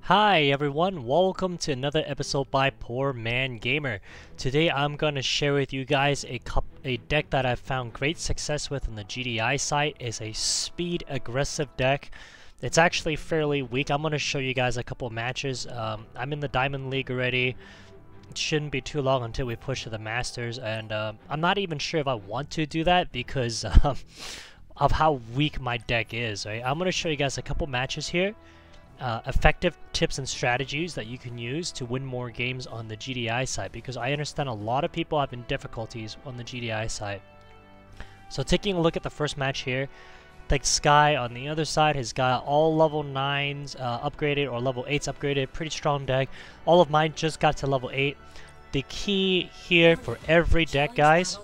Hi everyone, welcome to another episode by Poor Man Gamer. Today I'm going to share with you guys a deck that I've found great success with on the GDI site. It's a speed aggressive deck. It's actually fairly weak. I'm going to show you guys a couple matches. I'm in the Diamond League already. It shouldn't be too long until we push to the Masters, and I'm not even sure if I want to do that because of how weak my deck is. Right? I'm going to show you guys a couple matches here. Effective tips and strategies that you can use to win more games on the GDI side, because I understand a lot of people having difficulties on the GDI side. So taking a look at the first match here, like Sky on the other side has got all level 9s upgraded or level 8s upgraded, pretty strong deck. All of mine just got to level 8. The key here for every deck, guys,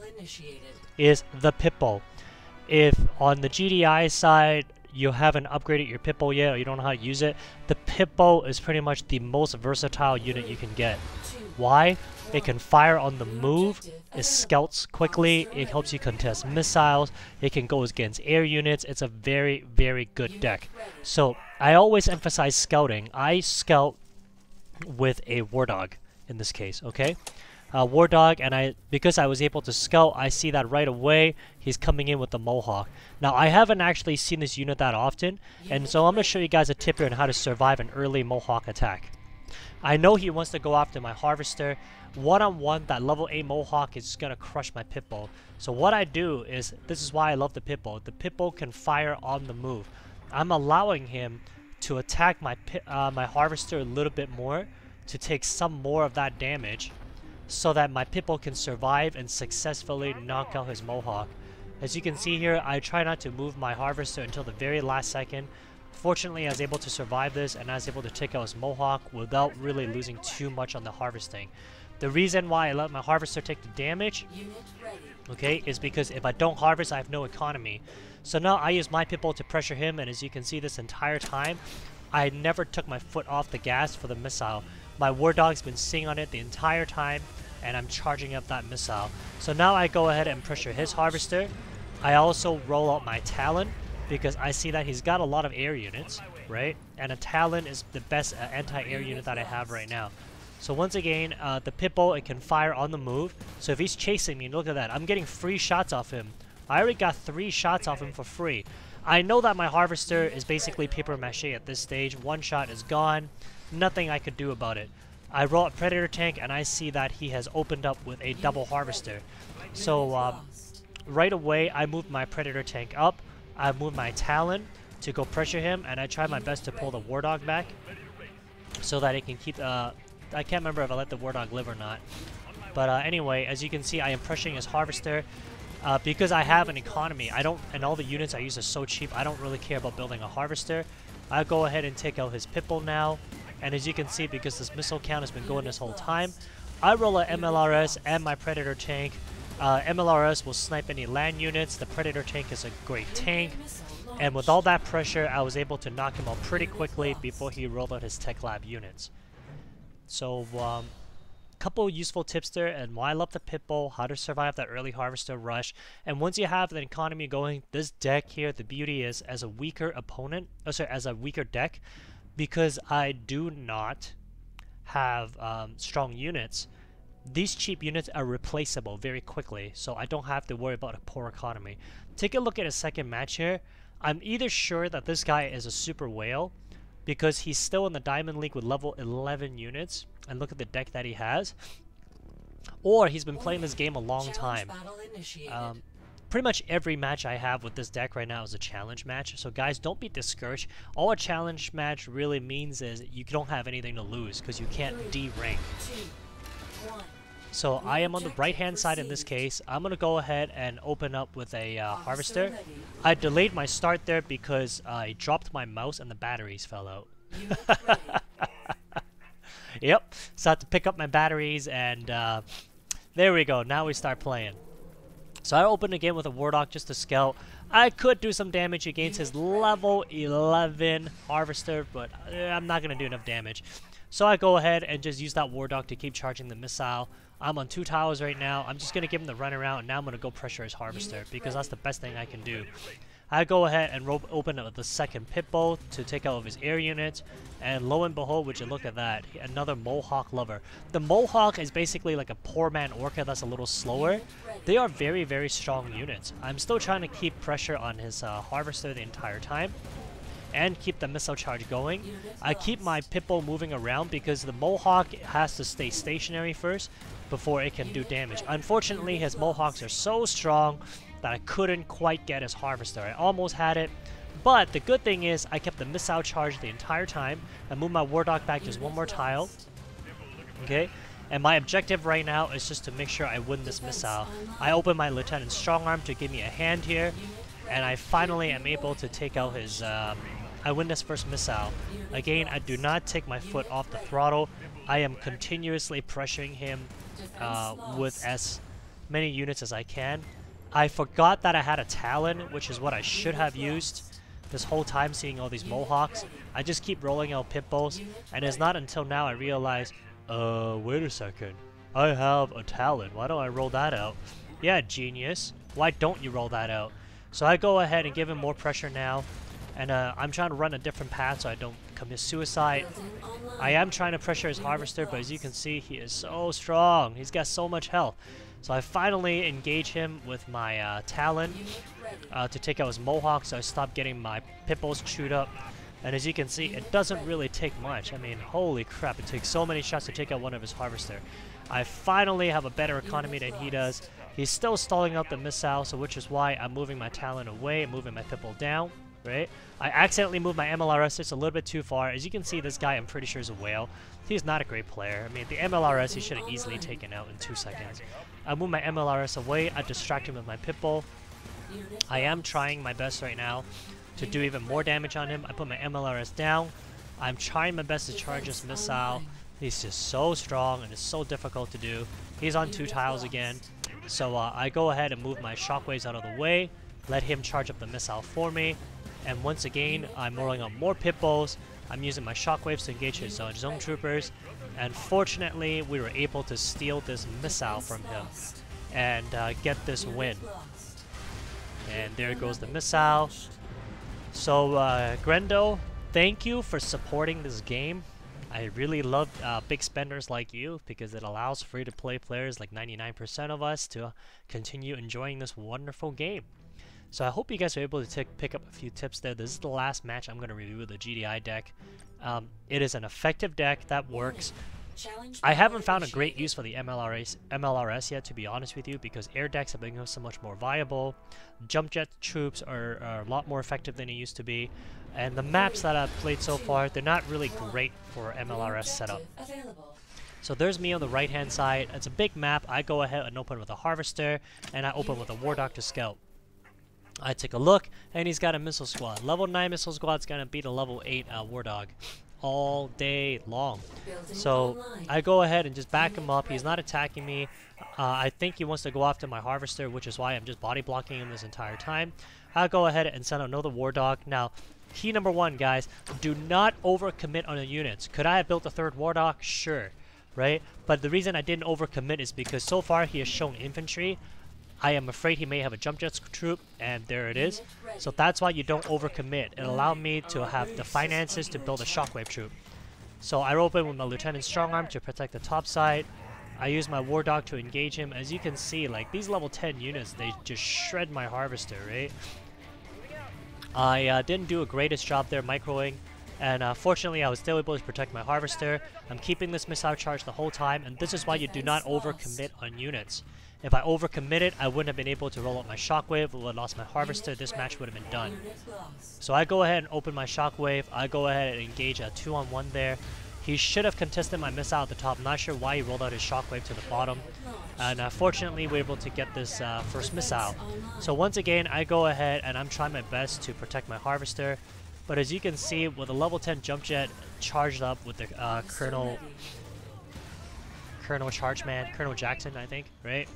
is the Pippo. If on the GDI side you haven't upgraded your Pippo yet or you don't know how to use it, the Pippo is pretty much the most versatile unit you can get. Why? It can fire on the move, it scouts quickly, it helps you contest missiles, it can go against air units. It's a very, very good deck. So I always emphasize scouting. I scout with a War Dog in this case, okay? War Dog, and because I was able to scout, I see that right away he's coming in with the Mohawk. Now I haven't actually seen this unit that often, and so I'm going to show you guys a tip here on how to survive an early Mohawk attack. I know he wants to go after my Harvester. One-on-one, that level 8 Mohawk is going to crush my Pippo. So what I do is, this is why I love the Pippo. The Pippo can fire on the move. I'm allowing him to attack my Harvester a little bit more to take some more of that damage, so that my Pippo can survive and successfully knock out his Mohawk. As you can see here, I try not to move my Harvester until the very last second. Fortunately, I was able to survive this, and I was able to take out his Mohawk without really losing too much on the harvesting. The reason why I let my Harvester take the damage, okay, is because if I don't harvest, I have no economy. So now I use my Pippo to pressure him, and as you can see, this entire time, I never took my foot off the gas for the missile. My War Dog's been sitting on it the entire time, and I'm charging up that missile. So now I go ahead and pressure his Harvester. I also roll out my Talon, because I see that he's got a lot of air units, right? And a Talon is the best anti-air unit that I have right now. So once again, the Pippo, it can fire on the move. So if he's chasing me, look at that. I'm getting free shots off him. I already got 3 shots off him for free. I know that my Harvester is basically paper mache at this stage. One shot is gone. Nothing I could do about it. I roll a Predator tank, and I see that he has opened up with a double Harvester. So right away, I moved my Predator tank up. I moved my Talon to go pressure him, and I try my best to pull the War Dog back so that it can keep... I can't remember if I let the War Dog live or not. But anyway, as you can see, I am pressuring his Harvester. Because I have an economy, and all the units I use are so cheap, I don't really care about building a Harvester. I go ahead and take out his Pippo now. And as you can see, because this missile count has been going this whole time, I roll a MLRS and my Predator tank. MLRS will snipe any land units. The Predator tank is a great tank. And with all that pressure, I was able to knock him out pretty quickly before he rolled out his Tech Lab units. So, couple useful tips there, and why I love the Pippo, how to survive that early Harvester rush. And once you have the economy going, this deck here, the beauty is, as a weaker opponent, as a weaker deck, because I do not have strong units, these cheap units are replaceable very quickly, so I don't have to worry about a poor economy. Take a look at a second match here. I'm either sure that this guy is a super whale, because he's still in the Diamond League with level 11 units, and look at the deck that he has, or he's been playing this game a long time. Pretty much every match I have with this deck right now is a challenge match, so guys, don't be discouraged. All a challenge match really means is you don't have anything to lose, because you can't D-rank. So I am on the right-hand side in this case. I'm going to go ahead and open up with a Harvester. I delayed my start there because I dropped my mouse and the batteries fell out. Yep, so I had to pick up my batteries, and there we go. Now we start playing. So I opened again with a War Dog just to scout. I could do some damage against his level 11 Harvester, but I'm not going to do enough damage. So I go ahead and just use that War Dog to keep charging the missile. I'm on 2 towers right now. I'm just going to give him the runaround, and now I'm going to go pressure his Harvester, because that's the best thing I can do. I go ahead and open up the second pit bull to take out of his air unit, and lo and behold, would you look at that, another Mohawk lover. The Mohawk is basically like a poor man orca that's a little slower. They are very, very strong units. I'm still trying to keep pressure on his harvester the entire time and keep the missile charge going. I keep my pit bull moving around because the Mohawk has to stay stationary first before it can do damage. Unfortunately, his Mohawks are so strong that I couldn't quite get his harvester. I almost had it, but the good thing is I kept the missile charge the entire time. I moved my War Dog back just one more tile. Okay, and my objective right now is just to make sure I win this missile. I open my Lieutenant Strongarm to give me a hand here, and I finally am able to take out his... I win this first missile. Again, I do not take my foot off the throttle. I am continuously pressuring him with as many units as I can. I forgot that I had a Talon, which is what I should have used this whole time seeing all these Mohawks. I just keep rolling out pit bulls, and it's not until now I realize, wait a second. I have a Talon. Why don't I roll that out? Yeah, genius. Why don't you roll that out? So I go ahead and give him more pressure now, and I'm trying to run a different path so I don't commit suicide. I am trying to pressure his harvester, but as you can see, he is so strong. He's got so much health. So I finally engage him with my Talon to take out his Mohawk, so I stop getting my pit bulls chewed up. And as you can see, it doesn't really take much. I mean, holy crap, it takes so many shots to take out one of his harvester. I finally have a better economy than he does. He's still stalling out the missile, so which is why I'm moving my Talon away and moving my pit bull down. Right? I accidentally moved my MLRS just a little bit too far. As you can see, this guy I'm pretty sure is a whale. He's not a great player. I mean, the MLRS he should have easily taken out in 2 seconds. I move my MLRS away. I distract him with my pit bull. I am trying my best right now to do even more damage on him. I put my MLRS down. I'm trying my best to charge this missile. He's just so strong and it's so difficult to do. He's on 2 tiles again. So I go ahead and move my shockwaves out of the way. Let him charge up the missile for me. And once again, I'm rolling out more pit bulls. I'm using my shockwaves to engage his zone troopers. And fortunately, we were able to steal this missile from him and get this win. And there goes the missile. So, Grendo, thank you for supporting this game. I really love big spenders like you because it allows free-to-play players like 99% of us to continue enjoying this wonderful game. So I hope you guys are able to pick up a few tips there. This is the last match I'm going to review the GDI deck. It is an effective deck that works. I haven't found a great use for the MLRS yet, to be honest with you, because air decks have become so much more viable. Jump jet troops are a lot more effective than they used to be. And the maps that I've played so far, they're not really great for MLRS setup. So there's me on the right hand side. It's a big map. I go ahead and open with a Harvester, and I open with a War Dog to scout. I take a look, and he's got a missile squad. Level 9 missile squad's gonna beat a level 8 War Dog all day long. So I go ahead and just back him up. He's not attacking me. I think he wants to go after my Harvester, which is why I'm just body blocking him this entire time. I'll go ahead and send out another War Dog. Now, key number 1, guys, do not overcommit on the units. Could I have built a 3rd War Dog? Sure, right? But the reason I didn't overcommit is because so far he has shown infantry. I am afraid he may have a jump jet troop, and there it is. So that's why you don't overcommit. It allowed me to have the finances to build a shockwave troop. So I open with my Lieutenant Strongarm to protect the top side. I use my War Dog to engage him. As you can see, like these level 10 units, they just shred my Harvester, right? I didn't do a greatest job there microing, and fortunately I was still able to protect my Harvester. I'm keeping this missile charge the whole time, and this is why you do not overcommit on units. If I overcommitted, I wouldn't have been able to roll out my Shockwave. I would have lost my Harvester. This match would have been done. So I go ahead and open my Shockwave. I go ahead and engage a 2-on-1 there. He should have contested my missile at the top. I'm not sure why he rolled out his Shockwave to the bottom. And fortunately, we're able to get this first missile. So once again, I go ahead and I'm trying my best to protect my Harvester. But as you can see, with a level 10 jump jet charged up with the Colonel Jackson, I think, right?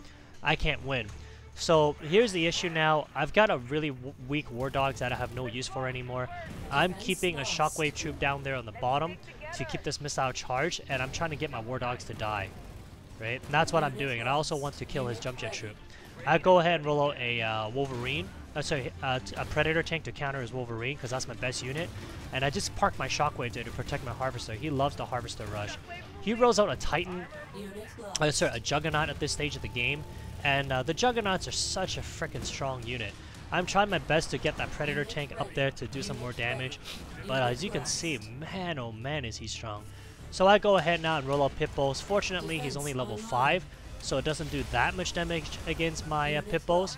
I can't win. So here's the issue now. I've got a really weak War Dogs that I have no use for anymore. I'm keeping a Shockwave troop down there on the bottom to keep this missile charged, and I'm trying to get my War Dogs to die, right? And that's what I'm doing, and I also want to kill his jump jet troop. I go ahead and roll out a a Predator tank to counter his Wolverine, because that's my best unit. And I just parked my Shockwave there to protect my Harvester. He loves the Harvester rush. He rolls out a Titan, a Juggernaut at this stage of the game. And the Juggernauts are such a freaking strong unit. I'm trying my best to get that Predator tank up there to do some more damage. But as you can see, man oh man is he strong. So I go ahead now and roll out Pit-Bulls. Fortunately, he's only level 5, so it doesn't do that much damage against my Pit-Bulls.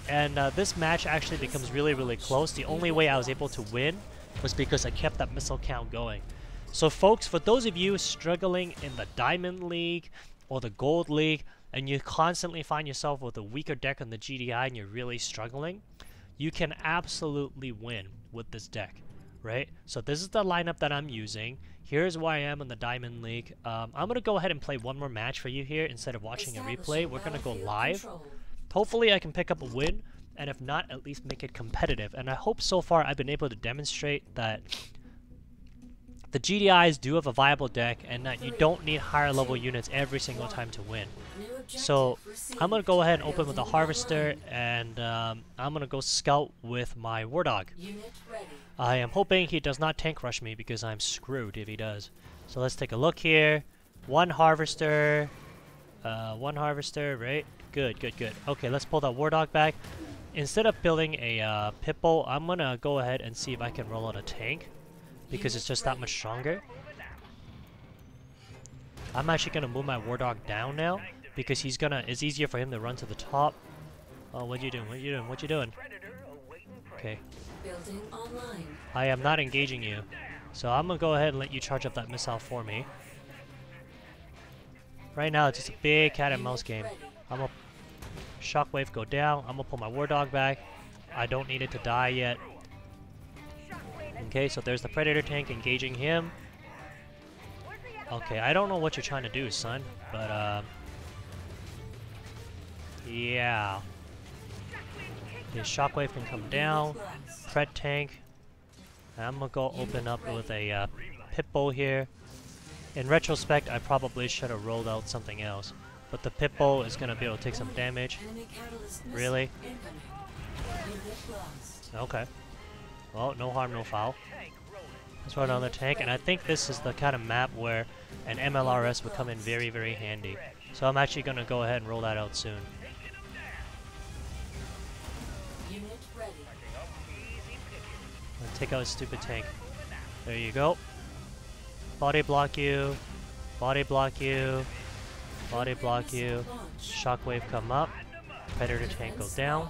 And this match actually becomes really, really close. The only way I was able to win was because I kept that missile count going. So folks, for those of you struggling in the Diamond League or the Gold League, and you constantly find yourself with a weaker deck on the GDI and you're really struggling, you can absolutely win with this deck, right? So this is the lineup that I'm using. Here's where I am in the Diamond League. I'm going to go ahead and play one more match for you here instead of watching a replay. We're going to go live. Hopefully I can pick up a win, and if not, at least make it competitive. And I hope so far I've been able to demonstrate that the GDIs do have a viable deck and that you don't need higher level units every single time to win. So I'm going to go ahead and open with the Harvester, and I'm going to go scout with my War Dog. I am hoping he does not tank rush me because I'm screwed if he does. So let's take a look here. One Harvester, right? Good, good, good. Okay, let's pull that War Dog back. Instead of building a Pit-Bull, I'm going to go ahead and see if I can roll out a tank, because it's just that much stronger. I'm actually going to move my War Dog down now, because it's easier for him to run to the top. Oh, what you doing? What you doing? What you doing? Okay. I am not engaging you. So I'm going to go ahead and let you charge up that missile for me. Right now, it's just a big cat and mouse game. I'm going to Shockwave go down. I'm going to pull my War Dog back. I don't need it to die yet. Okay, so there's the Predator tank engaging him. Okay, I don't know what you're trying to do, son, but yeah. The Shockwave can come down. Pred tank. And I'm gonna go open up with a Pit-Bull here. In retrospect, I probably should have rolled out something else, but the Pit-Bull is gonna be able to take some damage. Really? Okay. Well, no harm, no foul. Let's run another tank, and I think this is the kind of map where an MLRS would come in very, very handy. So I'm actually going to go ahead and roll that out soon. Take out a stupid tank. There you go. Body block you. Body block you. Body block you. Shockwave come up. Predator tank go down.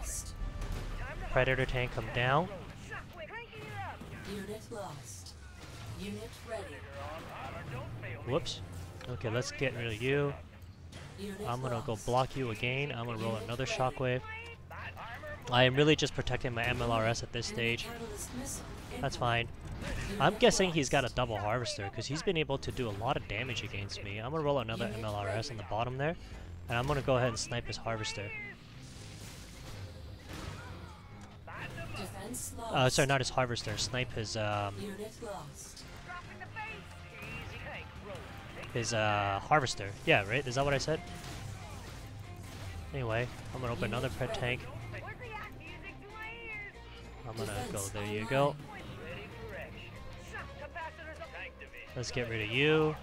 Predator tank come down. Unit lost. Unit ready. Whoops. Okay, let's get rid of you. I'm gonna go block you again. I'm gonna roll another Shockwave. I am really just protecting my MLRS at this stage. That's fine. I'm guessing he's got a double Harvester because he's been able to do a lot of damage against me. I'm gonna roll another MLRS on the bottom there, and I'm gonna go ahead and snipe his Harvester. Sorry, not his Harvester. Snipe his Harvester. Yeah, right? Is that what I said? Anyway, I'm gonna open another Pred tank. I'm gonna go. There you go. Let's get rid of you.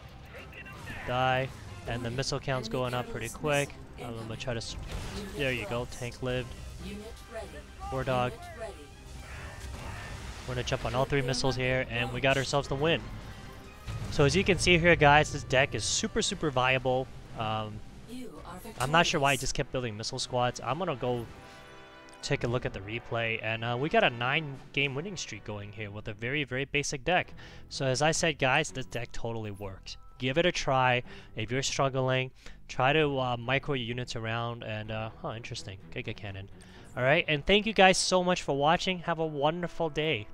Die. And the missile count's going up pretty quick. I'm gonna try to. There you go. Tank lived. War Dog. We're gonna jump on all 3 missiles here, and we got ourselves the win. So as you can see here, guys, this deck is super, super viable. I'm not sure why I just kept building missile squads. I'm gonna go take a look at the replay, and we got a 9-game winning streak going here with a very, very basic deck. So as I said, guys, this deck totally works. Give it a try. If you're struggling, try to micro your units around, and oh, interesting, Giga Cannon. Alright, and thank you guys so much for watching. Have a wonderful day.